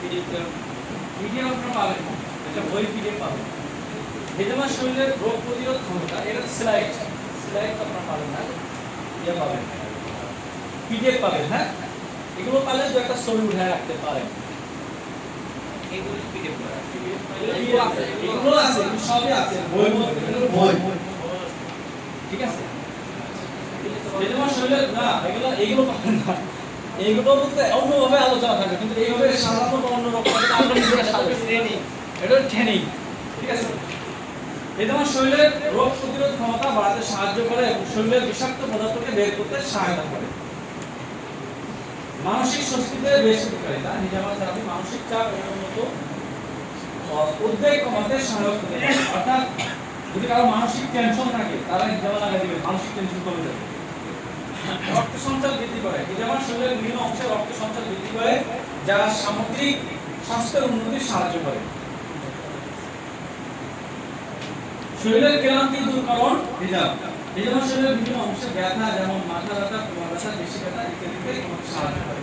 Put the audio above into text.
PDF আপনারা পাবেন, এটা বই পিডিএফ পাবেন। হেজমা শরীরের রোগ প্রতিরোধ ক্ষমতা, এটা স্লাইড তো আপনারা পাবেন না, ইয়ে পাবেন, পিডিএফ পাবেন। হ্যাঁ, এগুলো পারলে দু একটা ছবি উঠে রাখতে পারেন। এগুলো পিডিএফ করা, এগুলো আছে, সবই আছে বই মধ্যে, এগুলো বই, ঠিক আছে। হেজমা শরীরের না, এগুলো পাবেন না, এইগুলো বলতে অন্যভাবে আলোচনা থাকবে, কিন্তু এইভাবে সাধারণ অন্য রকম আমরা নিজেরা সাথে ট্রেনিং, এটা ট্রেনিং, ঠিক আছে। এটা আমার শরীরের রোগ প্রতিরোধ ক্ষমতা বাড়াতে সাহায্য করে এবং শরীরের বিষাক্ত পদার্থকে বের করতে সহায়তা করে। মানসিক স্বস্তিতে বেশ উপকারিতা, হিজামা থেরাপি মানসিক চাপ এবং মতো উদ্বেগ কমাতে সহায়ক হতে পারে। অর্থাৎ যদি কারো মানসিক টেনশন থাকে তারা হিজামা লাগাই দিবে, মানসিক টেনশন কমে যাবে। রক্ত সঞ্চালন বৃদ্ধি করে, হিজামা শরীরের বিভিন্ন অংশে রক্ত সঞ্চালন বৃদ্ধি করে, যা সামগ্রিক স্বাস্থ্যের উন্নতিতে সাহায্য করে। শরীরের ক্লান্তি দূরকরণ, হিজামা শরীরের বিভিন্ন অংশে ব্যথা যেমন মাথা ব্যথা, কোমর ব্যথা, পেশি ব্যথা ইত্যাদিতে সাহায্য করে।